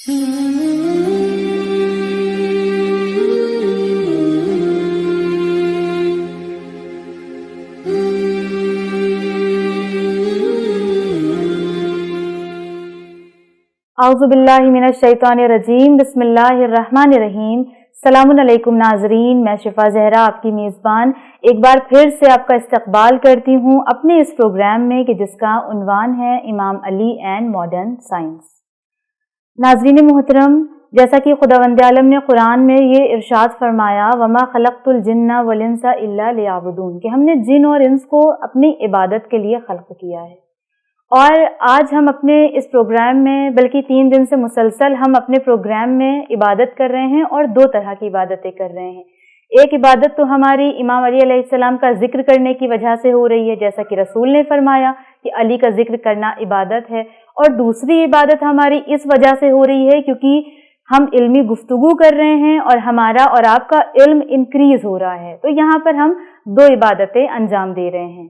اعوذ باللہ من الشیطان الرجیم، بسم اللہ الرحمن الرحیم۔ السلام علیکم ناظرین، میں شفا زہرا آپ کی میزبان ایک بار پھر سے آپ کا استقبال کرتی ہوں اپنے اس پروگرام میں کہ جس کا عنوان ہے امام علی اینڈ ماڈرن سائنس۔ ناظرین محترم، جیسا کہ خداوند عالم نے قرآن میں یہ ارشاد فرمایا وما خلقت الجن والانس الا لیعبدون، کہ ہم نے جن اور انس کو اپنی عبادت کے لیے خلق کیا ہے۔ اور آج ہم اپنے اس پروگرام میں، بلکہ 3 دن سے مسلسل ہم اپنے پروگرام میں عبادت کر رہے ہیں اور 2 طرح کی عبادتیں کر رہے ہیں۔ ایک عبادت تو ہماری امام علی علیہ السلام کا ذکر کرنے کی وجہ سے ہو رہی ہے، جیسا کہ رسول نے فرمایا کہ علی کا ذکر کرنا عبادت ہے، اور دوسری عبادت ہماری اس وجہ سے ہو رہی ہے کیونکہ ہم علمی گفتگو کر رہے ہیں اور ہمارا اور آپ کا علم انکریز ہو رہا ہے، تو یہاں پر ہم 2 عبادتیں انجام دے رہے ہیں۔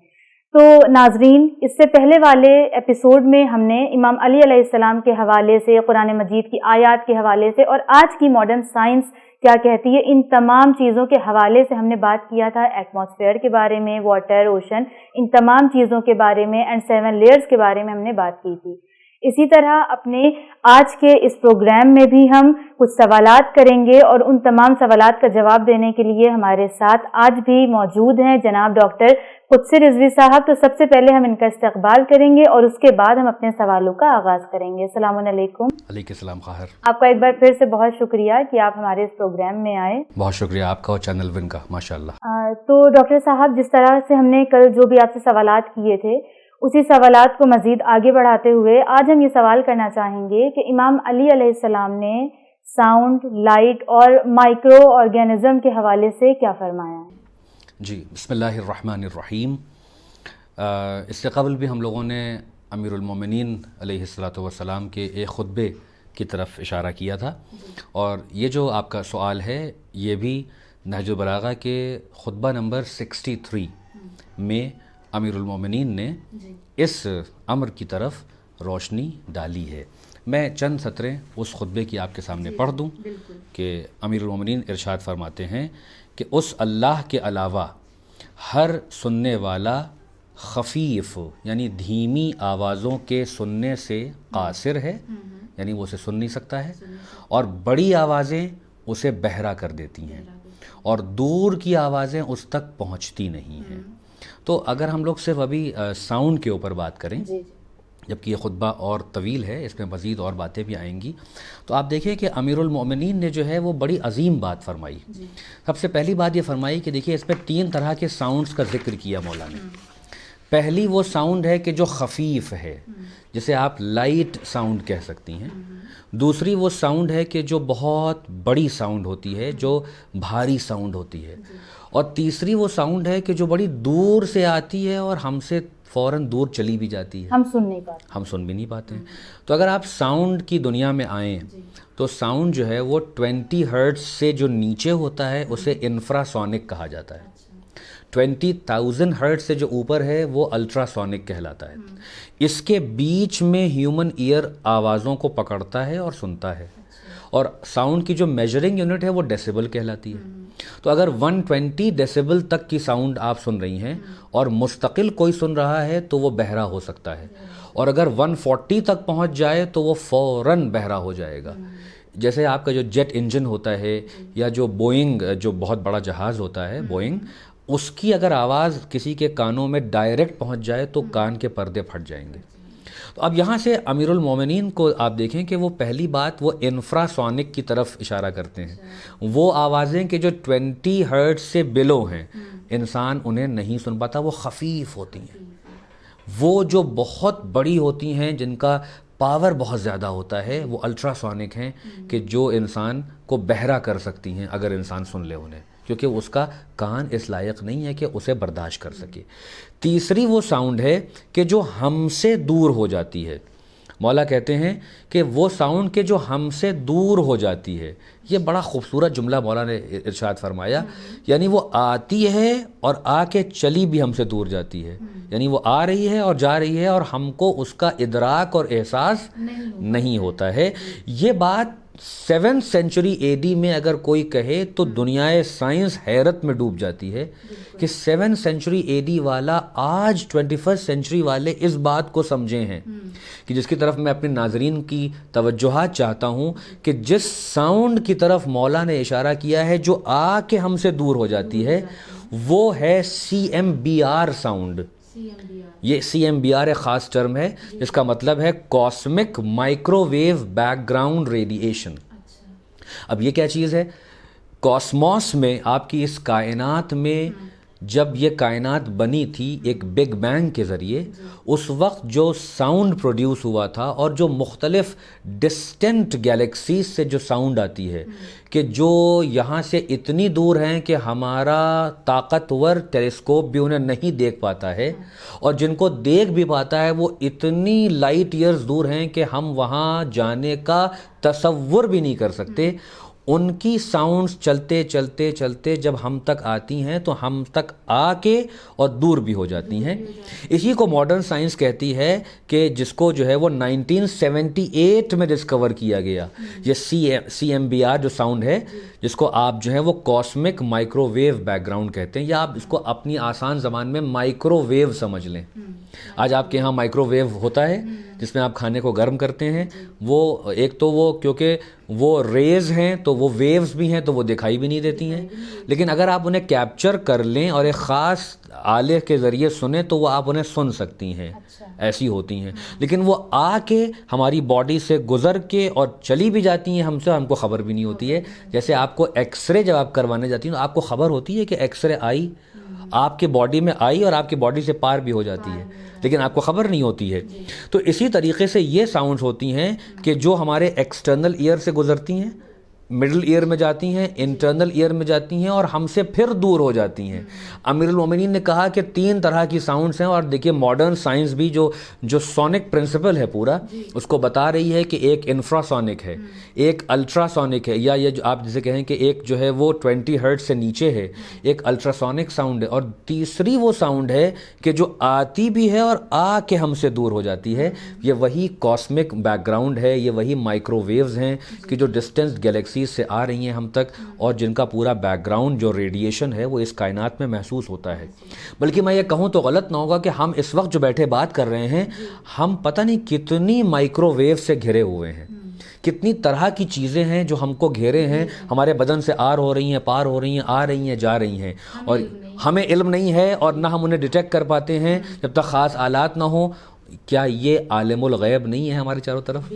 تو ناظرین، اس سے پہلے والے ایپیسوڈ میں ہم نے امام علی علیہ السلام کے حوالے سے، قرآن مجید کی آیات کے حوالے سے اور آج کی ماڈرن سائنس کیا کہتی ہے، ان تمام چیزوں کے حوالے سے ہم نے بات کیا تھا۔ ایٹماسفیئر کے بارے میں، واٹر، اوشن، ان تمام چیزوں کے بارے میں، اینڈ 7 لیئرز کے بارے میں ہم نے بات کی تھی۔ اسی طرح اپنے آج کے اس پروگرام میں بھی ہم کچھ سوالات کریں گے، اور ان تمام سوالات کا جواب دینے کے لیے ہمارے ساتھ آج بھی موجود ہیں جناب ڈاکٹر قدسی رضوی صاحب۔ تو سب سے پہلے ہم ان کا استقبال کریں گے اور اس کے بعد ہم اپنے سوالوں کا آغاز کریں گے۔ السلام علیکم۔ علیکم السلام خواہر۔ آپ کا ایک بار پھر سے بہت شکریہ کہ آپ ہمارے اس پروگرام میں آئے۔ بہت شکریہ آپ کا اور چینل ون کا، ماشاءاللہ۔ تو ڈاکٹر صاحب، جس طرح سے ہم نے کل جو بھی آپ سے سوالات کیے تھے، اسی سوالات کو مزید آگے بڑھاتے ہوئے آج ہم یہ سوال کرنا چاہیں گے کہ امام علی علیہ السلام نے ساؤنڈ، لائٹ اور مائکرو آرگینزم کے حوالے سے کیا فرمایا ہے؟ جی، بسم اللہ الرحمن الرحیم۔ اس سے قبل بھی ہم لوگوں نے امیر المومنین علیہ السلام کے ایک خطبے کی طرف اشارہ کیا تھا، اور یہ جو آپ کا سوال ہے یہ بھی نہج البلاغہ کے خطبہ نمبر 63 میں امیر المومنین نے اس امر کی طرف روشنی ڈالی ہے۔ میں چند سطریں اس خطبے کی آپ کے سامنے پڑھ دوں کہ امیر المومنین ارشاد فرماتے ہیں کہ اس اللہ کے علاوہ ہر سننے والا خفیف، یعنی دھیمی آوازوں کے سننے سے قاصر ہے، یعنی وہ اسے سن نہیں سکتا ہے، اور بڑی آوازیں اسے بہرا کر دیتی ہیں، اور دور کی آوازیں اس تک پہنچتی نہیں ہیں۔ تو اگر ہم لوگ صرف ابھی ساؤنڈ کے اوپر بات کریں، جبکہ یہ خطبہ اور طویل ہے، اس میں مزید اور باتیں بھی آئیں گی، تو آپ دیکھیں کہ امیر المومنین نے جو ہے وہ بڑی عظیم بات فرمائی۔ سب سے پہلی بات یہ فرمائی کہ دیکھیے اس میں 3 طرح کے ساؤنڈز کا ذکر کیا مولا نے۔ پہلی وہ ساؤنڈ ہے کہ جو خفیف ہے، جسے آپ لائٹ ساؤنڈ کہہ سکتی ہیں۔ دوسری وہ ساؤنڈ ہے کہ جو بہت بڑی ساؤنڈ ہوتی ہے، جو بھاری ساؤنڈ ہوتی ہے۔ اور تیسری وہ ساؤنڈ ہے کہ جو بڑی دور سے آتی ہے اور ہم سے فوراً دور چلی بھی جاتی ہے، ہم سن نہیں پاتے، ہم سن بھی نہیں پاتے ہیں۔ تو اگر آپ ساؤنڈ کی دنیا میں آئیں تو ساؤنڈ جو ہے وہ 20 ہرٹز سے جو نیچے ہوتا ہے اسے انفرا سونک کہا جاتا ہے، 20,000 ہرٹز سے جو اوپر ہے وہ الٹرا سونک کہلاتا ہے۔ اس کے بیچ میں ہیومن ایئر آوازوں کو پکڑتا ہے اور سنتا ہے، اور ساؤنڈ کی جو میجرنگ یونٹ ہے وہ ڈیسیبل کہلاتی ہے۔ تو اگر 120 ڈیسیبل تک کی ساؤنڈ آپ سن رہی ہیں اور مستقل کوئی سن رہا ہے تو وہ بہرا ہو سکتا ہے، اور اگر 140 تک پہنچ جائے تو وہ فوراً بہرا ہو جائے گا۔ جیسے آپ کا جو جیٹ انجن ہوتا ہے، یا جو بوئنگ، جو بہت بڑا جہاز ہوتا ہے بوئنگ، اس کی اگر آواز کسی کے کانوں میں ڈائریکٹ پہنچ جائے تو کان کے پردے پھٹ جائیں گے۔ تو اب یہاں سے امیر المومنین کو آپ دیکھیں کہ وہ پہلی بات وہ انفرا سونک کی طرف اشارہ کرتے ہیں۔ وہ آوازیں کہ جو 20 ہرٹز سے بلو ہیں، انسان انہیں نہیں سن پاتا، وہ خفیف ہوتی ہیں۔ وہ جو بہت بڑی ہوتی ہیں، جن کا پاور بہت زیادہ ہوتا ہے، وہ الٹرا سونک ہیں کہ جو انسان کو بہرا کر سکتی ہیں اگر انسان سن لے انہیں، کیونکہ اس کا کان اس لائق نہیں ہے کہ اسے برداشت کر سکے۔ تیسری وہ ساؤنڈ ہے کہ جو ہم سے دور ہو جاتی ہے، مولا کہتے ہیں کہ وہ ساؤنڈ کے جو ہم سے دور ہو جاتی ہے. یہ بڑا خوبصورت جملہ مولا نے ارشاد فرمایا, یعنی وہ آتی ہے اور آ کے چلی بھی ہم سے دور جاتی ہے, یعنی وہ آ رہی ہے اور جا رہی ہے اور ہم کو اس کا ادراک اور احساس نہیں ہوتا ہے. یہ بات 7th سینچری اے ڈی میں اگر کوئی کہے تو دنیائے سائنس حیرت میں ڈوب جاتی ہے کہ 7th سینچری اے ڈی والا آج 21st سینچری والے اس بات کو سمجھے ہیں, کہ جس کی طرف میں اپنے ناظرین کی توجہات چاہتا ہوں کہ جس ساؤنڈ کی طرف مولا نے اشارہ کیا ہے جو آ کے ہم سے دور ہو جاتی ہے, وہ ہے CMBR ساؤنڈ. یہ CMBR ایک خاص ٹرم ہے جس کا مطلب ہے cosmic microwave background radiation. اب یہ کیا چیز ہے؟ کاسموس میں, آپ کی اس کائنات میں جب یہ کائنات بنی تھی ایک بگ بینگ کے ذریعے, اس وقت جو ساؤنڈ پروڈیوس ہوا تھا اور جو مختلف ڈسٹنٹ گیلیکسیز سے جو ساؤنڈ آتی ہے, کہ جو یہاں سے اتنی دور ہیں کہ ہمارا طاقتور ٹیلیسکوپ بھی انہیں نہیں دیکھ پاتا ہے, اور جن کو دیکھ بھی پاتا ہے وہ اتنی لائٹ ایئرز دور ہیں کہ ہم وہاں جانے کا تصور بھی نہیں کر سکتے. ان کی ساؤنڈز چلتے چلتے چلتے جب ہم تک آتی ہیں تو ہم تک آ کے اور دور بھی ہو جاتی ہیں. اسی کو ماڈرن سائنس کہتی ہے کہ جس کو جو ہے وہ 1978 میں ڈسکور کیا گیا, یہ CMBR جو ساؤنڈ ہے, جس کو آپ جو ہے وہ cosmic microwave background کہتے ہیں, یا آپ اس کو اپنی آسان زبان میں مائکرو ویو سمجھ لیں. آج آپ کے یہاں مائکرو ویو ہوتا ہے جس میں آپ کھانے کو گرم کرتے ہیں. وہ ایک تو وہ کیونکہ وہ ریز ہیں تو وہ ویوز بھی ہیں تو وہ دکھائی بھی نہیں دیتی ہیں, لیکن اگر آپ انہیں کیپچر کر لیں اور ایک خاص آلے کے ذریعے سنیں تو وہ آپ انہیں سن سکتی ہیں, ایسی ہوتی ہیں. لیکن وہ آ کے ہماری باڈی سے گزر کے اور چلی بھی جاتی ہیں ہم سے, ہم کو خبر بھی نہیں ہوتی ہے. جیسے آپ کو ایکس رے جب آپ کروانے جاتی ہیں تو آپ کو خبر ہوتی ہے کہ ایکس رے آئی, آپ کے باڈی میں آئی اور آپ کی باڈی سے پار بھی ہو جاتی ہے, لیکن آپ کو خبر نہیں ہوتی ہے. تو اسی طریقے سے یہ ساؤنڈز ہوتی ہیں کہ جو ہمارے ایکسٹرنل ایئر سے گزرتی ہیں, مڈل ایئر میں جاتی ہیں, انٹرنل ایئر میں جاتی ہیں اور ہم سے پھر دور ہو جاتی ہیں. امیر المومنین نے کہا کہ 3 طرح کی ساؤنڈز ہیں, اور دیکھیے ماڈرن سائنس بھی جو سونک پرنسپل ہے پورا, اس کو بتا رہی ہے کہ ایک انفرا سونک ہے, ایک الٹرا سونک ہے, یا یہ جو آپ جسے کہیں کہ ایک جو ہے وہ 20 ہرٹز سے نیچے ہے, ایک الٹرا سونک ساؤنڈ ہے, اور تیسری وہ ساؤنڈ ہے کہ جو آتی بھی ہے اور آ کے ہم سے دور ہو جاتی ہے. یہ وہی کاسمک بیک گراؤنڈ ہے, یہ وہی مائکرو ویوز ہیں کہ جو ڈسٹنس گیلیکسی سے آ رہی ہیں ہم تک, اور جن کا پورا بیک گراؤنڈ جو ریڈیشن ہے وہ اس کائنات میں محسوس ہوتا ہے. بلکہ میں یہ کہوں تو غلط نہ ہوگا کہ ہم اس وقت جو بیٹھے بات کر رہے ہیں, ہم پتہ نہیں کتنی مائکرو ویو سے گھرے ہوئے ہیں, کتنی طرح کی چیزیں ہیں جو ہم کو گھیرے ہیں, ہمارے بدن سے آر ہو رہی ہیں, پار ہو رہی ہیں, آ رہی ہیں, جا رہی ہیں, اور ہمیں علم نہیں ہے اور نہ ہم انہیں ڈیٹیکٹ کر پاتے ہیں جب تک خاص آلات نہ ہوں. کیا یہ عالم الغیب نہیں ہے ہمارے چاروں طرف؟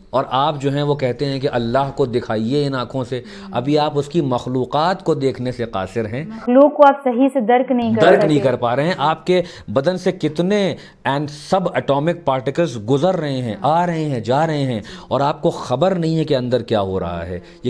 اور آپ جو ہیں وہ کہتے ہیں کہ اللہ کو دکھائیے ان آنکھوں سے, ابھی آپ اس کی مخلوقات کو دیکھنے سے قاصر ہیں, مخلوق کو آپ صحیح سے درک نہیں کر پا رہے ہیں. آپ کے بدن سے کتنے اینڈ سب اٹامک پارٹیکلز گزر رہے ہیں, آ رہے ہیں, جا رہے ہیں, اور آپ کو خبر نہیں ہے کہ اندر کیا ہو رہا ہے. یہ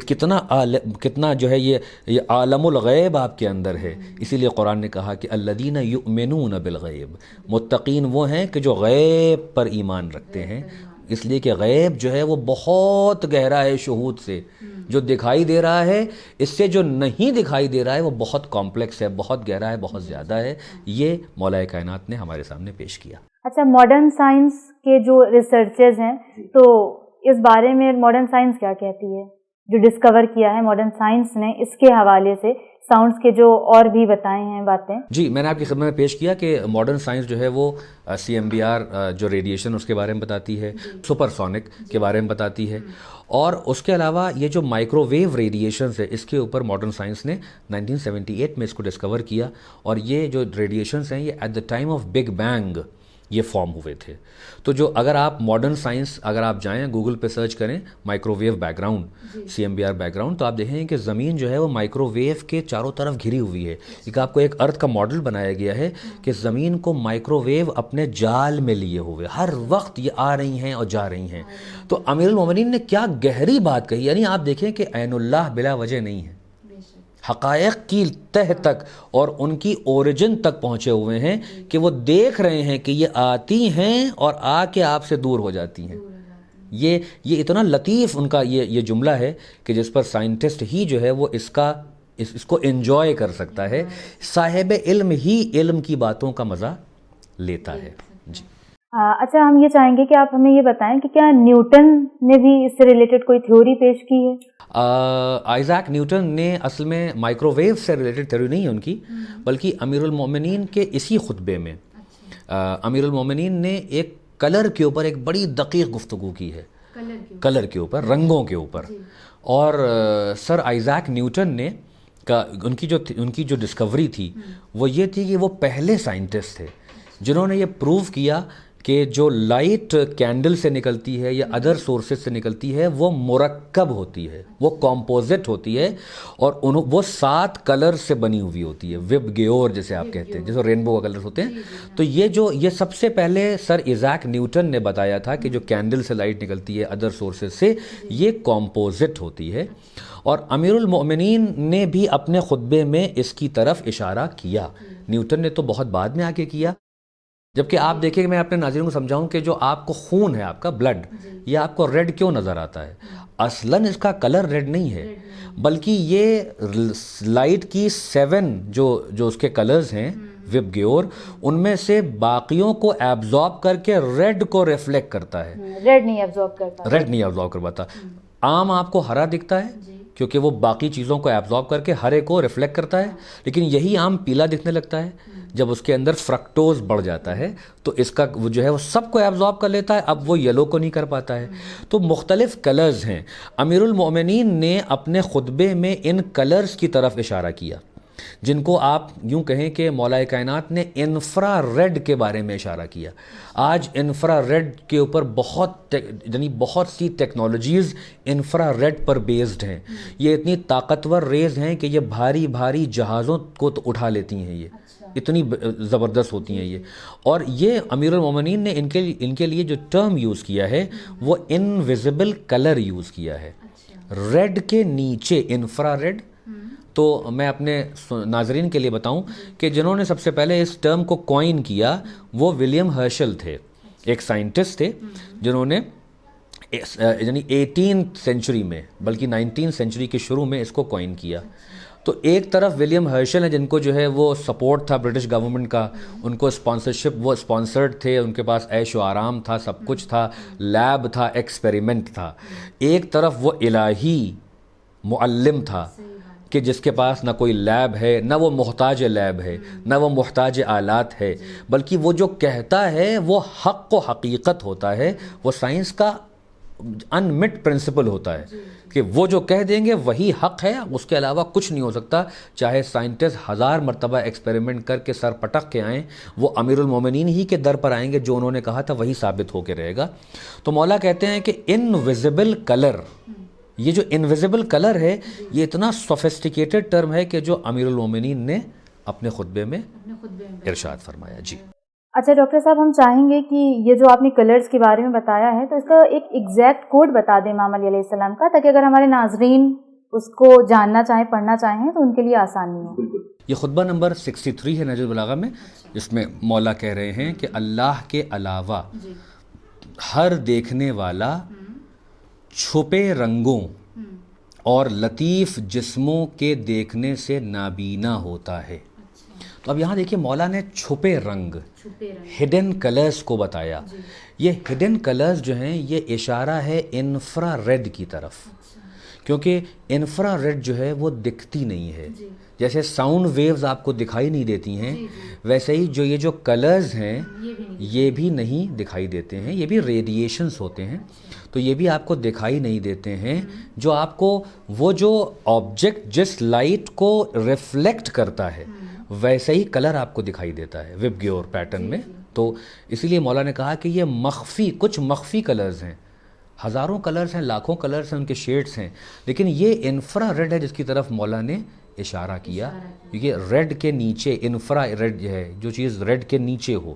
کتنا جو ہے یہ عالم الغیب آپ کے اندر ہے. اسی لیے قرآن نے کہا کہ الذین یؤمنون بالغیب, متقین وہ ہیں کہ جو غیب پر ایمان رکھتے ہیں. اس لیے کہ غیب جو ہے وہ بہت گہرا ہے شہود سے, جو دکھائی دے رہا ہے اس سے جو نہیں دکھائی دے رہا ہے وہ بہت کمپلیکس ہے, بہت گہرا ہے, بہت زیادہ ہے. یہ مولا کائنات نے ہمارے سامنے پیش کیا. اچھا, ماڈرن سائنس کے جو ریسرچرز ہیں تو اس بارے میں ماڈرن سائنس کیا کہتی ہے, جو ڈسکور کیا ہے ماڈرن سائنس نے, اس کے حوالے سے ساؤنڈز کے جو اور بھی بتائے ہیں باتیں؟ جی, میں نے آپ کی خدمت میں پیش کیا کہ ماڈرن سائنس جو ہے وہ CMBR جو ریڈیشن اس کے بارے میں بتاتی ہے, سپر سونک کے بارے میں بتاتی ہے, اور اس کے علاوہ یہ جو مائکرو ویو ریڈیشنز ہے اس کے اوپر ماڈرن سائنس نے 1978 میں اس کو ڈسکور کیا. اور یہ جو ریڈیشنز ہیں یہ at the time of big bang یہ فارم ہوئے تھے. تو جو اگر آپ ماڈرن سائنس اگر آپ جائیں گوگل پہ سرچ کریں microwave background, CMBR background, تو آپ دیکھیں کہ زمین جو ہے وہ مائکرو ویو کے چاروں طرف گھری ہوئی ہے. ایک آپ کو ایک ارتھ کا ماڈل بنایا گیا ہے کہ زمین کو مائکرو ویو اپنے جال میں لیے ہوئے, ہر وقت یہ آ رہی ہیں اور جا رہی ہیں. تو امیر المومنین نے کیا گہری بات کہی, یعنی آپ دیکھیں کہ عین اللہ بلا وجہ نہیں ہے, حقائق کی تہ تک اور ان کی اوریجن تک پہنچے ہوئے ہیں کہ وہ دیکھ رہے ہیں کہ یہ آتی ہیں اور آ کے آپ سے دور ہو جاتی ہیں. یہ اتنا لطیف ان کا یہ جملہ ہے کہ جس پر سائنٹسٹ ہی جو ہے وہ اس کو انجوائے کر سکتا ہے، صاحب علم ہی علم کی باتوں کا مزہ لیتا ہے. جی اچھا، ہم یہ چاہیں گے کہ آپ ہمیں یہ بتائیں کہ کیا نیوٹن نے بھی اس سے ریلیٹڈ کوئی تھیوری پیش کی ہے؟ آئزیک نیوٹن نے اصل میں مائکرو ویو سے ریلیٹڈ تھیوری نہیں ہے ان کی، بلکہ امیر المومنین کے اسی خطبے میں امیر المومنین نے ایک کلر کے اوپر ایک بڑی دقیق گفتگو کی ہے، کلر کے اوپر، رنگوں کے اوپر. اور سر آئزیک نیوٹن نے ان کی جو ڈسکوری تھی وہ یہ تھی کہ وہ پہلے سائنٹسٹ تھے جنہوں نے یہ پروو کیا کہ جو لائٹ کینڈل سے نکلتی ہے یا ادر سورسز سے نکلتی ہے وہ مرکب ہوتی ہے، وہ کمپوزٹ ہوتی ہے، اور وہ 7 کلر سے بنی ہوئی ہوتی ہے، وب گیور جیسے آپ کہتے ہیں، جیسے رینبو کا کلر ہوتے ہیں. تو یہ سب سے پہلے سر آئزیک نیوٹن نے بتایا تھا کہ جو کینڈل سے لائٹ نکلتی ہے ادر سورسز سے، یہ کمپوزٹ ہوتی ہے. اور امیر المؤمنین نے بھی اپنے خطبے میں اس کی طرف اشارہ کیا. نیوٹن نے تو بہت بعد میں آ کے کیا. جبکہ آپ دیکھیں کہ میں اپنے ناظرین کو سمجھاؤں کہ جو آپ کو خون ہے، آپ کا بلڈ، یہ آپ کو ریڈ کیوں نظر آتا ہے؟ اصلاً اس کا کلر ریڈ نہیں ہے، بلکہ یہ لائٹ کی 7 جو اس کے کلرز ہیں وب گیور، ان میں سے باقیوں کو ایبزارب کر کے ریڈ کو ریفلیکٹ کرتا ہے. ریڈ نہیں ایبزارب کر پاتا. عام آپ کو ہرا دکھتا ہے کیونکہ وہ باقی چیزوں کو ایبزارب کر کے ہرے کو ریفلیکٹ کرتا ہے، لیکن یہی عام پیلا دکھنے لگتا ہے جب اس کے اندر فرکٹوز بڑھ جاتا ہے تو اس کا وہ جو ہے وہ سب کو ایبزارب کر لیتا ہے، اب وہ یلو کو نہیں کر پاتا ہے. تو مختلف کلرز ہیں. امیر المؤمنین نے اپنے خطبے میں ان کلرز کی طرف اشارہ کیا جن کو آپ یوں کہیں کہ مولا کائنات نے انفرا ریڈ کے بارے میں اشارہ کیا. آج انفرا ریڈ کے اوپر بہت سی ٹیکنالوجیز انفرا ریڈ پر بیسڈ ہیں. یہ اتنی طاقتور ریز ہیں کہ یہ بھاری بھاری جہازوں کو تو اٹھا لیتی ہیں، یہ اتنی زبردست ہوتی ہیں یہ. اور یہ امیر المومنین نے ان کے لیے جو ٹرم یوز کیا ہے وہ انویزیبل کلر یوز کیا ہے. ریڈ کے نیچے انفرا ریڈ. تو میں اپنے ناظرین کے لیے بتاؤں کہ جنہوں نے سب سے پہلے اس ٹرم کو کوائن کیا وہ ولیم ہرشل تھے، ایک سائنٹسٹ تھے جنہوں نے یعنی 18 سینچری میں بلکہ 19 سینچری کے شروع میں اس کو کوائن کیا. تو ایک طرف ولیم ہرشل ہیں جن کو جو ہے وہ سپورٹ تھا برٹش گورنمنٹ کا، ان کو اسپانسرشپ، وہ اسپانسرڈ تھے، ان کے پاس عیش و آرام تھا، سب کچھ تھا، لیب تھا، ایکسپیریمنٹ تھا. ایک طرف وہ الہی معلم تھا کہ جس کے پاس نہ کوئی لیب ہے، نہ وہ محتاج لیب ہے، نہ وہ محتاج آلات ہے، بلکہ وہ جو کہتا ہے وہ حق و حقیقت ہوتا ہے. وہ سائنس کا انمٹ پرنسپل ہوتا ہے کہ وہ جو کہہ دیں گے وہی حق ہے، اس کے علاوہ کچھ نہیں ہو سکتا. چاہے سائنٹسٹ 1000 مرتبہ ایکسپیریمنٹ کر کے سر پٹک کے آئیں، وہ امیر المومنین ہی کے در پر آئیں گے، جو انہوں نے کہا تھا وہی ثابت ہو کے رہے گا. تو مولا کہتے ہیں کہ انویزیبل کلر، یہ جو انویزیبل کلر ہے یہ اتنا سوفسٹیکیٹڈ ٹرم ہے کہ جو امیر المومنین نے اپنے خطبے میں ارشاد فرمایا. جی اچھا ڈاکٹر صاحب، ہم چاہیں گے کہ یہ جو آپ نے کلرز کے بارے میں بتایا ہے تو اس کا ایک ایگزیکٹ کوڈ بتا دیں امام علی علیہ السلام کا، تاکہ اگر ہمارے ناظرین اس کو جاننا چاہیں، پڑھنا چاہیں تو ان کے لیے آسانی ہو. یہ خطبہ نمبر 63 ہے نہج البلاغہ میں، جس میں مولا کہہ رہے ہیں کہ اللہ کے علاوہ ہر دیکھنے والا چھپے رنگوں اور لطیف جسموں کے دیکھنے سے نابینا ہوتا ہے. تو اب یہاں دیکھیے مولا نے چھپے رنگ، ہڈن کلرز کو بتایا. یہ ہڈن کلرز جو ہیں یہ اشارہ ہے انفرا ریڈ کی طرف، کیونکہ انفرا ریڈ جو ہے وہ دکھتی نہیں ہے. جیسے ساؤنڈ ویوز آپ کو دکھائی نہیں دیتی ہیں، ویسے ہی یہ جو کلرز ہیں یہ بھی نہیں دکھائی دیتے ہیں، یہ بھی ریڈیشنز ہوتے ہیں، تو یہ بھی آپ کو دکھائی نہیں دیتے ہیں. جو آپ کو وہ جو آبجیکٹ جس لائٹ کو ریفلیکٹ کرتا ہے ویسے ہی کلر آپ کو دکھائی دیتا ہے وب گیور پیٹرن میں. تو اسی لیے مولا نے کہا کہ یہ کچھ مخفی کلرز ہیں، ہزاروں کلرز ہیں، لاکھوں کلرز ہیں، ان کے شیڈز ہیں، لیکن یہ انفرا ریڈ ہے جس کی طرف مولا نے اشارہ کیا. کیونکہ ریڈ کے نیچے انفرا ریڈ ہے، جو چیز ریڈ کے نیچے ہو.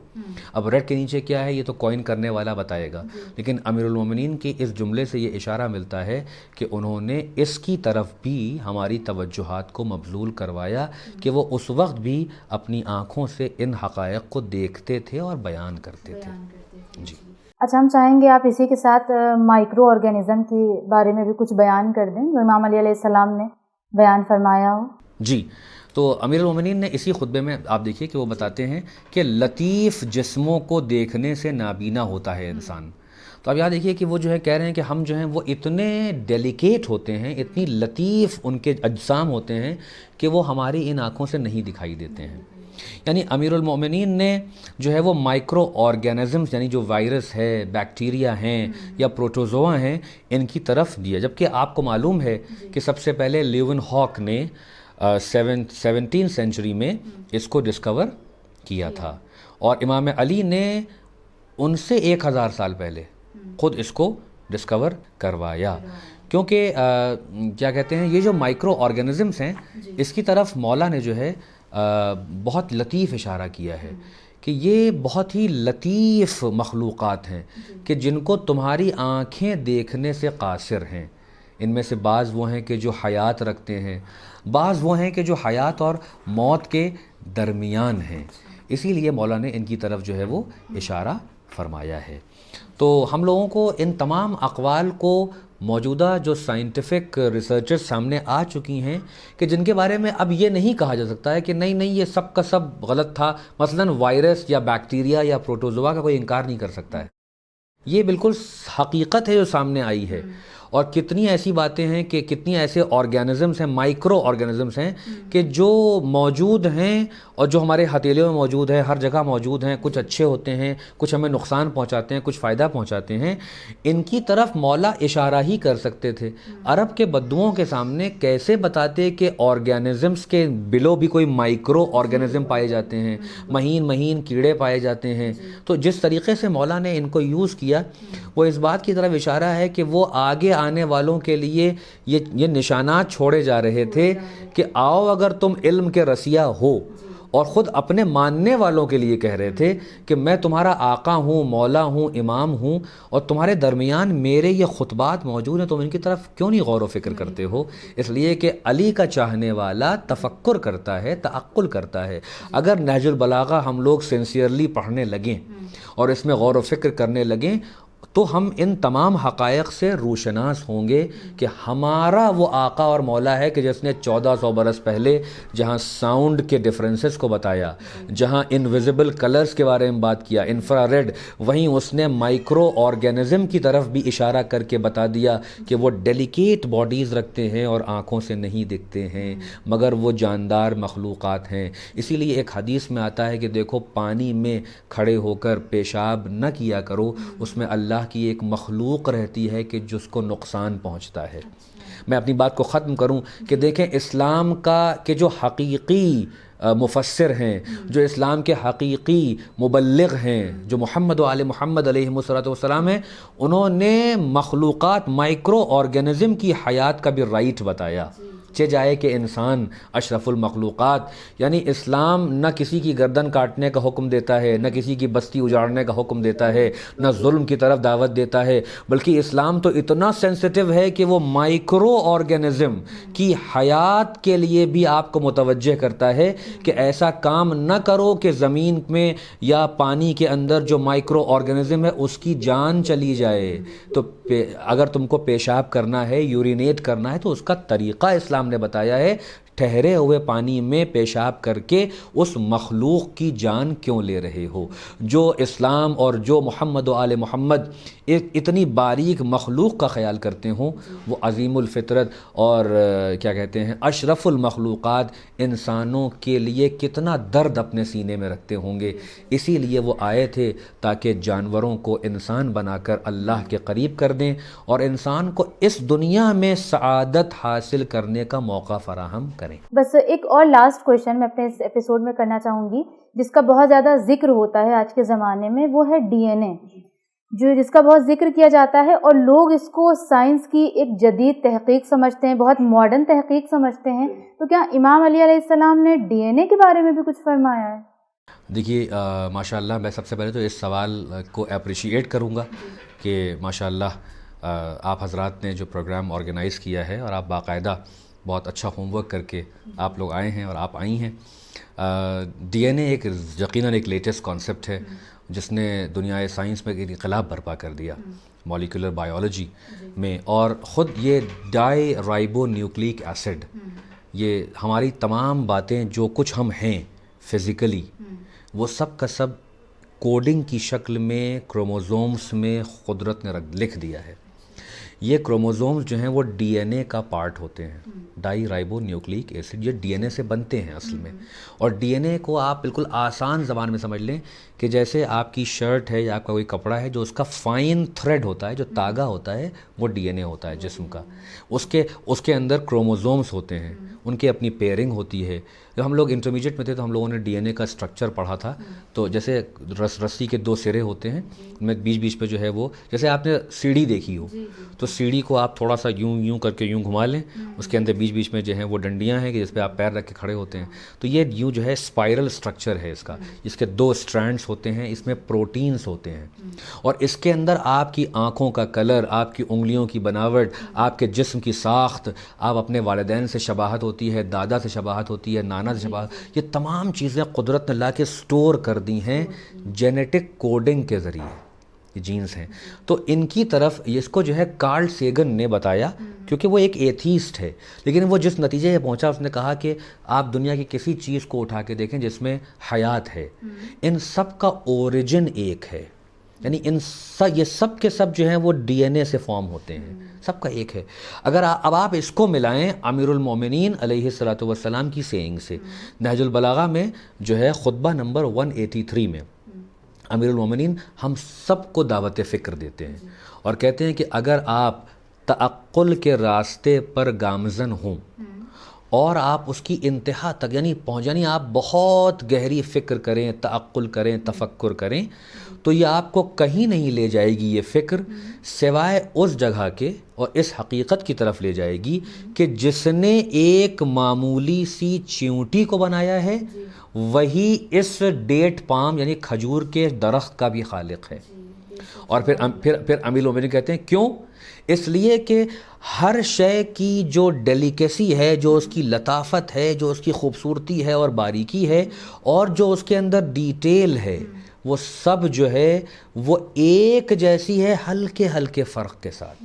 اب ریڈ کے نیچے کیا ہے یہ تو کوائن کرنے والا بتائے گا، لیکن امیر المومنین کی اس جملے سے یہ اشارہ ملتا ہے کہ انہوں نے اس کی طرف بھی ہماری توجہات کو مبذول کروایا کہ وہ اس وقت بھی اپنی آنکھوں سے ان حقائق کو دیکھتے تھے اور بیان کرتے تھے. جی اچھا، ہم چاہیں گے آپ اسی کے ساتھ مائکرو آرگینزم کے بارے میں بھی کچھ بیان کر دیں جو امام علیہ السلام نے بیان فرمایا ہو. جی، تو امیر المومنین نے اسی خطبے میں آپ دیکھیے کہ وہ بتاتے ہیں کہ لطیف جسموں کو دیکھنے سے نابینا ہوتا ہے انسان. تو اب یاد دیکھیے کہ وہ جو ہے کہہ رہے ہیں کہ ہم جو ہیں وہ اتنے ڈیلیکیٹ ہوتے ہیں، اتنی لطیف ان کے اجسام ہوتے ہیں کہ وہ ہماری ان آنکھوں سے نہیں دکھائی دیتے ہیں. یعنی امیر المومنین نے جو ہے وہ مائکرو آرگینزمز یعنی جو وائرس ہے، بیکٹیریا ہیں یا پروٹوزوا ہیں، ان کی طرف دیا. جبکہ آپ کو معلوم ہے کہ سب سے پہلے لیون ہاک نے 17 سینچری میں اس کو ڈسکور کیا تھا، اور امام علی نے ان سے 1000 سال پہلے خود اس کو ڈسکور کروایا. کیونکہ کیا کہتے ہیں، یہ جو مائکرو آرگینزمز ہیں اس کی طرف مولا نے جو ہے بہت لطیف اشارہ کیا ہے کہ یہ بہت ہی لطیف مخلوقات ہیں کہ جن کو تمہاری آنکھیں دیکھنے سے قاصر ہیں. ان میں سے بعض وہ ہیں کہ جو حیات رکھتے ہیں، بعض وہ ہیں کہ جو حیات اور موت کے درمیان ہیں. اسی لیے مولا نے ان کی طرف جو ہے وہ اشارہ فرمایا ہے. تو ہم لوگوں کو ان تمام اقوال کو موجودہ جو سائنٹیفک ریسرچز سامنے آ چکی ہیں کہ جن کے بارے میں اب یہ نہیں کہا جا سکتا ہے کہ نہیں یہ سب کا سب غلط تھا. مثلا وائرس یا بیکٹیریا یا پروٹوزوا کا کوئی انکار نہیں کر سکتا ہے. یہ بالکل حقیقت ہے جو سامنے آئی ہے. اور کتنی ایسی باتیں ہیں کہ کتنی ایسے آرگینزمز ہیں، مائکرو آرگینزمز ہیں کہ جو موجود ہیں اور جو ہمارے ہتھیلیوں میں موجود ہے، ہر جگہ موجود ہیں. کچھ اچھے ہوتے ہیں، کچھ ہمیں نقصان پہنچاتے ہیں، کچھ فائدہ پہنچاتے ہیں. ان کی طرف مولا اشارہ ہی کر سکتے تھے. عرب کے بدوؤں کے سامنے کیسے بتاتے کہ آرگینزمز کے بلو بھی کوئی مائکرو آرگینزم پائے جاتے ہیں، مہین کیڑے پائے جاتے ہیں. تو جس طریقے سے مولا نے ان کو یوز کیا وہ اس بات کی طرف اشارہ ہے کہ وہ آگے آنے والوں کے لیے یہ نشانات چھوڑے جا رہے تھے کہ آؤ اگر تم علم کے رسیا ہو، اور خود اپنے ماننے والوں کے لیے کہہ رہے تھے کہ میں تمہارا آقا ہوں، مولا ہوں، امام ہوں، اور تمہارے درمیان میرے یہ خطبات موجود ہیں، تم ان کی طرف کیوں نہیں غور و فکر کرتے ہو؟ اس لیے کہ علی کا چاہنے والا تفکر کرتا ہے، تعقل کرتا ہے. اگر نہج البلاغہ ہم لوگ سنسیئرلی پڑھنے لگیں اور اس میں غور و فکر کرنے لگیں تو ہم ان تمام حقائق سے روشناس ہوں گے کہ ہمارا وہ آقا اور مولا ہے کہ جس نے 1400 برس پہلے جہاں ساؤنڈ کے ڈفرینسز کو بتایا، جہاں انویزیبل کلرز کے بارے میں بات کیا، انفرا ریڈ، وہیں اس نے مائکرو آرگینزم کی طرف بھی اشارہ کر کے بتا دیا کہ وہ ڈیلیکیٹ باڈیز رکھتے ہیں اور آنکھوں سے نہیں دکھتے ہیں مگر وہ جاندار مخلوقات ہیں. اسی لیے ایک حدیث میں آتا ہے کہ دیکھو پانی میں کھڑے ہو کر پیشاب نہ کیا کرو، اس میں اللہ کی ایک مخلوق رہتی ہے کہ جس کو نقصان پہنچتا ہے. میں اپنی بات کو ختم کروں کہ دیکھیں اسلام کا کہ جو حقیقی مفسر ہیں، جو اسلام کے حقیقی مبلغ ہیں، جو محمد و آل محمد علیہ السلام ہیں، انہوں نے مخلوقات مائکرو آرگینزم کی حیات کا بھی رائٹ بتایا. جائے کہ انسان اشرف المخلوقات، یعنی اسلام نہ کسی کی گردن کاٹنے کا حکم دیتا ہے، نہ کسی کی بستی اجاڑنے کا حکم دیتا ہے، نہ ظلم کی طرف دعوت دیتا ہے، بلکہ اسلام تو اتنا سینسٹیو ہے کہ وہ مائکرو آرگینزم کی حیات کے لیے بھی آپ کو متوجہ کرتا ہے کہ ایسا کام نہ کرو کہ زمین میں یا پانی کے اندر جو مائکرو آرگینزم ہے اس کی جان چلی جائے. تو اگر تم کو پیشاب کرنا ہے، یورینیٹ کرنا ہے، تو اس کا طریقہ اسلام نے بتایا ہے. ٹھہرے ہوئے پانی میں پیشاب کر کے اس مخلوق کی جان کیوں لے رہے ہو؟ جو اسلام اور جو محمد و آل محمد اتنی باریک مخلوق کا خیال کرتے ہوں، وہ عظیم الفطرت اور کیا کہتے ہیں اشرف المخلوقات انسانوں کے لیے کتنا درد اپنے سینے میں رکھتے ہوں گے. اسی لیے وہ آئے تھے تاکہ جانوروں کو انسان بنا کر اللہ کے قریب کر دیں اور انسان کو اس دنیا میں سعادت حاصل کرنے کا موقع فراہم کریں. بس ایک اور لاسٹ کویشچن میں اپنے اس ایپیسوڈ میں کرنا چاہوں گی جس کا بہت زیادہ ذکر ہوتا ہے آج کے زمانے میں، وہ ہے ڈی این اے، جس کا بہت ذکر کیا جاتا ہے اور لوگ اس کو سائنس کی ایک جدید تحقیق سمجھتے ہیں، بہت ماڈرن تحقیق سمجھتے ہیں. تو کیا امام علی علیہ السلام نے ڈی این اے کے بارے میں بھی کچھ فرمایا ہے؟ دیکھیے ماشاءاللہ میں سب سے پہلے تو اس سوال کو اپریشیٹ کروں گا کہ ماشاءاللہ آپ حضرات نے جو پروگرام آرگنائز کیا ہے اور آپ باقاعدہ بہت اچھا ہوم ورک کر کے آپ لوگ آئے ہیں اور آپ آئی ہیں. ڈی این اے ایک یقیناً ایک لیٹسٹ کانسیپٹ ہے جس نے دنیائے سائنس میں ایک انقلاب برپا کر دیا مولیکولر بائیولوجی میں، اور خود یہ ڈائی رائبو نیوکلیک ایسڈ، یہ ہماری تمام باتیں جو کچھ ہم ہیں فزیکلی، وہ سب کا سب کوڈنگ کی شکل میں کروموزومز میں قدرت نے لکھ دیا ہے۔ یہ کروموزومز جو ہیں وہ ڈی این اے کا پارٹ ہوتے ہیں، ڈائی رائبو نیوکلیک ایسڈ، یہ ڈی این اے سے بنتے ہیں اصل میں۔ اور ڈی این اے کو آپ بالکل آسان زبان میں سمجھ لیں کہ جیسے آپ کی شرٹ ہے یا آپ کا کوئی کپڑا ہے، جو اس کا فائن تھریڈ ہوتا ہے، جو تاگا ہوتا ہے، وہ ڈی این اے ہوتا ہے جسم کا۔ اس کے اندر کروموزومز ہوتے ہیں، ان کی اپنی پیئرنگ ہوتی ہے۔ جب ہم لوگ انٹرمیڈیٹ میں تھے تو ہم لوگوں نے ڈی این اے کا اسٹرکچر پڑھا تھا، تو جیسے رسی کے 2 سرے ہوتے ہیں، ان میں بیچ پہ جو ہے وہ، جیسے آپ نے سیڑھی دیکھی ہو تو سیڑھی کو آپ تھوڑا سا یوں کر کے یوں گھما لیں، اس کے اندر بیچ میں جو ہے وہ ڈنڈیاں ہیں کہ جس پہ آپ پیر رکھ کے کھڑے ہوتے ہیں، تو یہ یوں جو ہے اسپائرل اسٹرکچر ہے اس کا، اس کے 2 اسٹرینڈس ہوتے ہیں، اس میں پروٹینز ہوتے ہیں، اور اس کے اندر آپ کی آنکھوں کا کلر، آپ کی انگلیوں کی بناوٹ، آپ کے جسم کی ساخت، آپ اپنے والدین سے شباہت ہوتی ہے، دادا سے شباہت ہوتی ہے، نانا سے شباہت، یہ تمام چیزیں قدرت نے لا کے سٹور کر دی ہیں جینیٹک کوڈنگ کے ذریعے، یہ جینز ہیں۔ تو ان کی طرف اس کو جو ہے کارل سیگن نے بتایا، کیونکہ وہ ایک ایتھیسٹ ہے، لیکن وہ جس نتیجے پہ پہنچا، اس نے کہا کہ آپ دنیا کی کسی چیز کو اٹھا کے دیکھیں جس میں حیات ہے، ان سب کا اوریجن ایک ہے، یعنی یہ سب کے سب جو ہیں وہ ڈی این اے سے فارم ہوتے ہیں، سب کا ایک ہے۔ اگر اب آپ اس کو ملائیں امیر المومنین علیہ الصلوۃ والسلام کی سینگ سے، نہج البلاغہ میں جو ہے خطبہ نمبر 183 میں امیر المومنین ہم سب کو دعوت فکر دیتے ہیں اور کہتے ہیں کہ اگر آپ تعقل کے راستے پر گامزن ہوں اور آپ اس کی انتہا تک یعنی آپ بہت گہری فکر کریں، تعقل کریں، تفکر کریں، تو یہ آپ کو کہیں نہیں لے جائے گی یہ فکر سوائے اس جگہ کے اور اس حقیقت کی طرف لے جائے گی کہ جس نے ایک معمولی سی چیونٹی کو بنایا ہے وہی اس ڈیٹ پام یعنی کھجور کے درخت کا بھی خالق ہے۔ اور پھر امیر المومنین کہتے ہیں کیوں؟ اس لیے کہ ہر شے کی جو ڈیلیکیسی ہے، جو اس کی لطافت ہے، جو اس کی خوبصورتی ہے اور باریکی ہے، اور جو اس کے اندر ڈیٹیل ہے، وہ سب جو ہے وہ ایک جیسی ہے، ہلکے ہلکے فرق کے ساتھ۔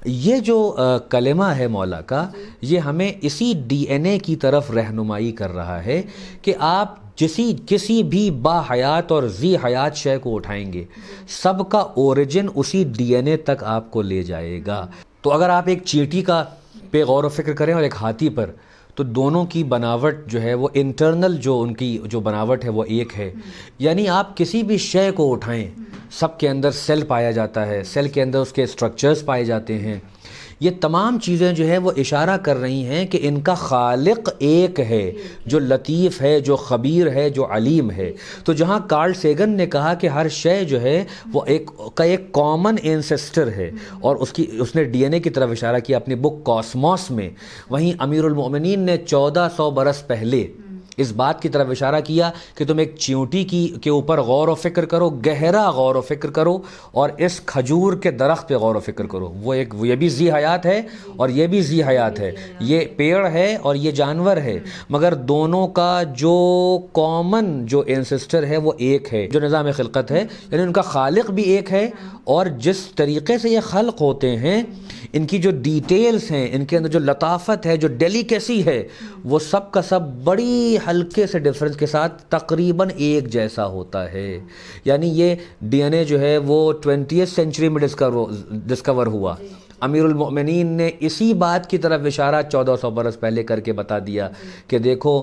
یہ جو کلمہ ہے مولا کا، یہ ہمیں اسی ڈی این اے کی طرف رہنمائی کر رہا ہے کہ آپ کسی بھی با حیات اور ذی حیات شے کو اٹھائیں گے، سب کا اوریجن اسی ڈی این اے تک آپ کو لے جائے گا۔ تو اگر آپ ایک چیٹی کا پہ غور و فکر کریں اور ایک ہاتھی پر، تو دونوں کی بناوٹ جو ہے وہ انٹرنل جو ان کی جو بناوٹ ہے وہ ایک ہے۔ یعنی آپ کسی بھی شے کو اٹھائیں، سب کے اندر سیل پایا جاتا ہے، سیل کے اندر اس کے اسٹرکچرز پائے جاتے ہیں۔ یہ تمام چیزیں جو ہے وہ اشارہ کر رہی ہیں کہ ان کا خالق ایک ہے، جو لطیف ہے، جو خبیر ہے، جو علیم ہے۔ تو جہاں کارل سیگن نے کہا کہ ہر شے جو ہے وہ ایک کامن اینسسٹر ہے، اور اس نے ڈی این اے کی طرف اشارہ کیا اپنی بک کاسموس میں، وہیں امیر المومنین نے 1400 برس پہلے اس بات کی طرف اشارہ کیا کہ تم ایک چیونٹی کے اوپر غور و فکر کرو، گہرا غور و فکر کرو، اور اس کھجور کے درخت پہ غور و فکر کرو۔ وہ یہ بھی ذی حیات ہے اور یہ بھی ذی حیات ہے، یہ پیڑ ہے اور یہ جانور ہے، مگر دونوں کا جو کامن جو اینسسٹر ہے وہ ایک ہے، جو نظام خلقت ہے، یعنی ان کا خالق بھی ایک ہے، اور جس طریقے سے یہ خلق ہوتے ہیں، ان کی جو ڈیٹیلز ہیں، ان کے اندر جو لطافت ہے، جو ڈیلیکیسی ہے، وہ سب کا سب بڑی ہلکے سے ڈیفرنس کے ساتھ تقریباً ایک جیسا ہوتا ہے۔ یعنی یہ ڈی این اے جو ہے وہ 20th سینچری میں ڈسکور ہوا۔ امیر المؤمنین نے اسی بات کی طرف اشارہ 1400 برس پہلے کر کے بتا دیا کہ دیکھو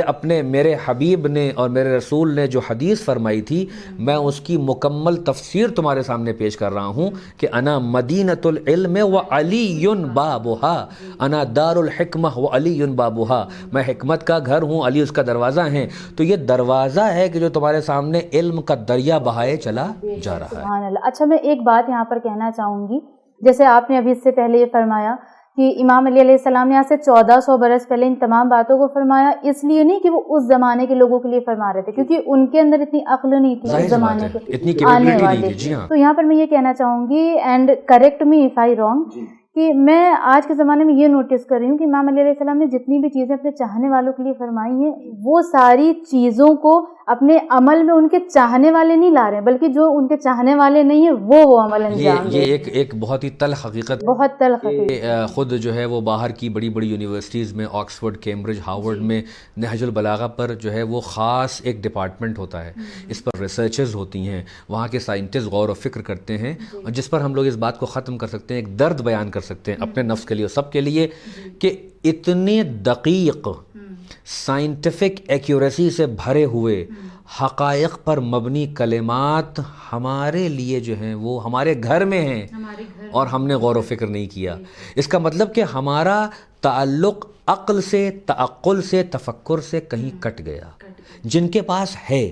اپنے میرے حبیب نے اور میرے رسول نے جو حدیث فرمائی تھی، میں اس کی مکمل تفسیر تمہارے سامنے پیش کر رہا ہوں کہ انا مدینۃ العلم وعلی بابھا، انا دار الحکمہ وعلی بابھا، میں حکمت کا گھر ہوں، علی اس کا دروازہ ہیں۔ تو یہ دروازہ ہے کہ جو تمہارے سامنے علم کا دریا بہائے چلا جا رہا ہے۔ سبحان اللہ۔ اچھا، میں ایک بات یہاں پر کہنا چاہوں گی، جیسے آپ نے ابھی اس سے پہلے یہ فرمایا کہ امام علی علیہ السلام نے یہاں سے 1400 برس پہلے ان تمام باتوں کو فرمایا، اس لیے نہیں کہ وہ اس زمانے کے لوگوں کے لیے فرما رہے تھے، کیونکہ ان کے اندر اتنی عقل نہیں تھی اس زمانے کے آنے والے۔ تو یہاں پر میں یہ کہنا چاہوں گی، and correct me if I wrong, کہ میں آج کے زمانے میں یہ نوٹس کر رہی ہوں کہ امام علی علیہ السلام نے جتنی بھی چیزیں اپنے چاہنے والوں کے لیے فرمائی ہیں، وہ ساری چیزوں کو اپنے عمل میں ان کے چاہنے والے نہیں لا رہے ہیں، بلکہ جو ان کے چاہنے والے نہیں ہیں وہ عمل انجام دے. یہ ایک بہت ہی تلخ حقیقت، بہت تلخ حقیقت. خود جو ہے وہ باہر کی بڑی بڑی یونیورسٹیز میں، آکسفورڈ، کیمبرج، ہارورڈ میں نہج البلاغہ پر جو ہے وہ خاص ایک ڈپارٹمنٹ ہوتا ہے، اس پر ریسرچرز ہوتی ہیں، وہاں کے سائنٹسٹ غور و فکر کرتے ہیں، اور جس پر ہم لوگ اس بات کو ختم کر سکتے ہیں، ایک درد بیان کر سکتے ہیں اپنے نفس کے لیے اور سب کے لیے، کہ اتنے دقیق سائنٹیفک ایکیوریسی سے بھرے ہوئے حقائق پر مبنی کلمات ہمارے لیے جو ہیں وہ ہمارے گھر میں ہیں اور ہم نے غور و فکر نہیں کیا. اس کا مطلب کہ ہمارا تعلق عقل سے، تعقل سے، تفکر سے کہیں کٹ گیا. جن کے پاس ہے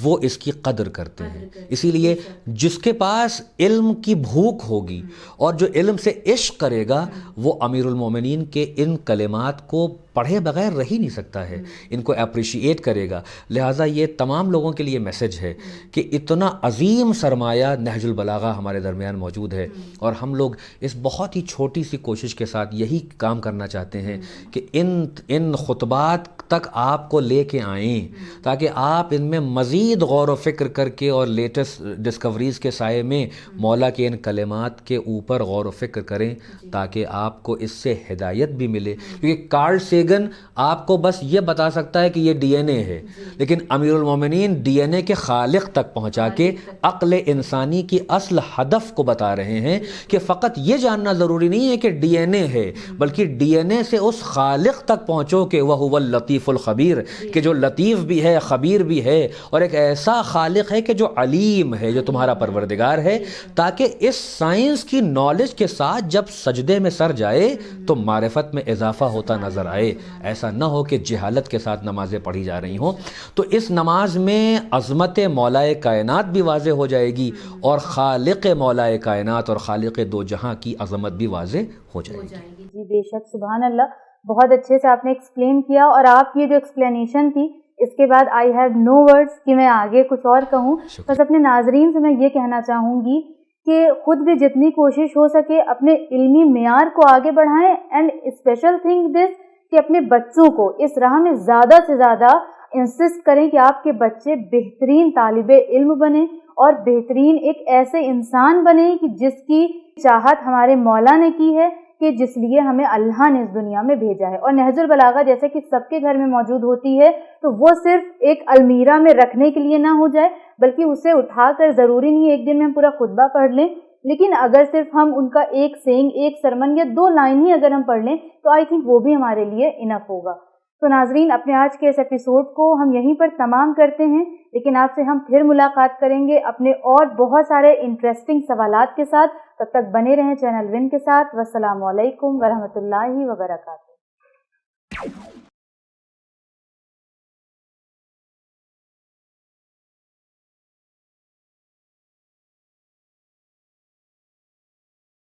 وہ اس کی قدر کرتے ہیں. اسی لیے جس کے پاس علم کی بھوک ہوگی اور جو علم سے عشق کرے گا وہ امیر المومنین کے ان کلمات کو پڑھے بغیر رہ ہی نہیں سکتا ہے، ان کو اپریشیٹ کرے گا. لہٰذا یہ تمام لوگوں کے لیے میسج ہے کہ اتنا عظیم سرمایہ نہج البلاغہ ہمارے درمیان موجود ہے، اور ہم لوگ اس بہت ہی چھوٹی سی کوشش کے ساتھ یہی کام کرنا چاہتے ہیں کہ ان خطبات تک آپ کو لے کے آئیں تاکہ آپ ان میں مزید غور و فکر کر کے اور لیٹسٹ ڈسکوریز کے سائے میں مولا کے ان کلمات کے اوپر غور و فکر کریں، تاکہ آپ کو اس سے ہدایت بھی ملے. کیونکہ کارل سیگن آپ کو بس یہ بتا سکتا ہے کہ یہ ڈی این اے ہے، لیکن امیر المومنین ڈی این اے کے خالق تک پہنچا کے عقل انسانی کی اصل ہدف کو بتا رہے ہیں کہ فقط یہ جاننا ضروری نہیں ہے کہ ڈی این اے ہے، بلکہ ڈی این اے سے اس خالق تک پہنچو کہ وَهُوَ اللطیف الخبیر، کہ جو لطیف بھی ہے، خبیر بھی ہے، اور ایک ایسا خالق ہے کہ جو علیم ہے، جو تمہارا پروردگار ہے. تاکہ اس سائنس کی نالج کے ساتھ جب سجدے میں سر جائے تو معرفت میں اضافہ ہوتا نظر آئے. ایسا نہ ہو کہ جہالت کے ساتھ نمازیں پڑھی جا رہی ہوں. تو اس نماز میں عظمت مولائے کائنات بھی واضح ہو جائے گی، اور خالق مولائے کائنات اور خالق دو جہاں کی عظمت بھی واضح ہو جائے گی. جی بے شک، سبحان اللہ، بہت اچھے سے آپ نے ایکسپلین کیا. اور آپ کی جو ایکسپلینیشن تھی اس کے بعد آئی ہیو نو ورڈز کہ میں آگے کچھ اور کہوں. بس اپنے ناظرین سے میں یہ کہنا چاہوں گی کہ خود بھی جتنی کوشش ہو سکے اپنے علمی معیار کو آگے بڑھائیں، اینڈ اسپیشل تھنگ دس کہ اپنے بچوں کو اس راہ میں زیادہ سے زیادہ انسسٹ کریں کہ آپ کے بچے بہترین طالب علم بنیں اور بہترین ایک ایسے انسان بنیں کہ جس کی چاہت ہمارے مولا نے کی ہے، کہ جس لیے ہمیں اللہ نے اس دنیا میں بھیجا ہے. اور نہج البلاغہ جیسے کہ سب کے گھر میں موجود ہوتی ہے، تو وہ صرف ایک المیرہ میں رکھنے کے لیے نہ ہو جائے، بلکہ اسے اٹھا کر ضروری نہیں ایک دن میں ہم پورا خطبہ پڑھ لیں، لیکن اگر صرف ہم ان کا ایک سینگ، ایک سرمن یا 2 لائن ہی اگر ہم پڑھ لیں تو آئی تھنک وہ بھی ہمارے لیے انف ہوگا. تو ناظرین، اپنے آج کے اس ایپیسوڈ کو ہم یہیں پر تمام کرتے ہیں، لیکن آپ سے ہم پھر ملاقات کریں گے اپنے اور بہت سارے انٹرسٹنگ سوالات کے ساتھ. تب تک بنے رہیں چینل ون کے ساتھ. والسلام علیکم ورحمۃ اللہ وبرکاتہ.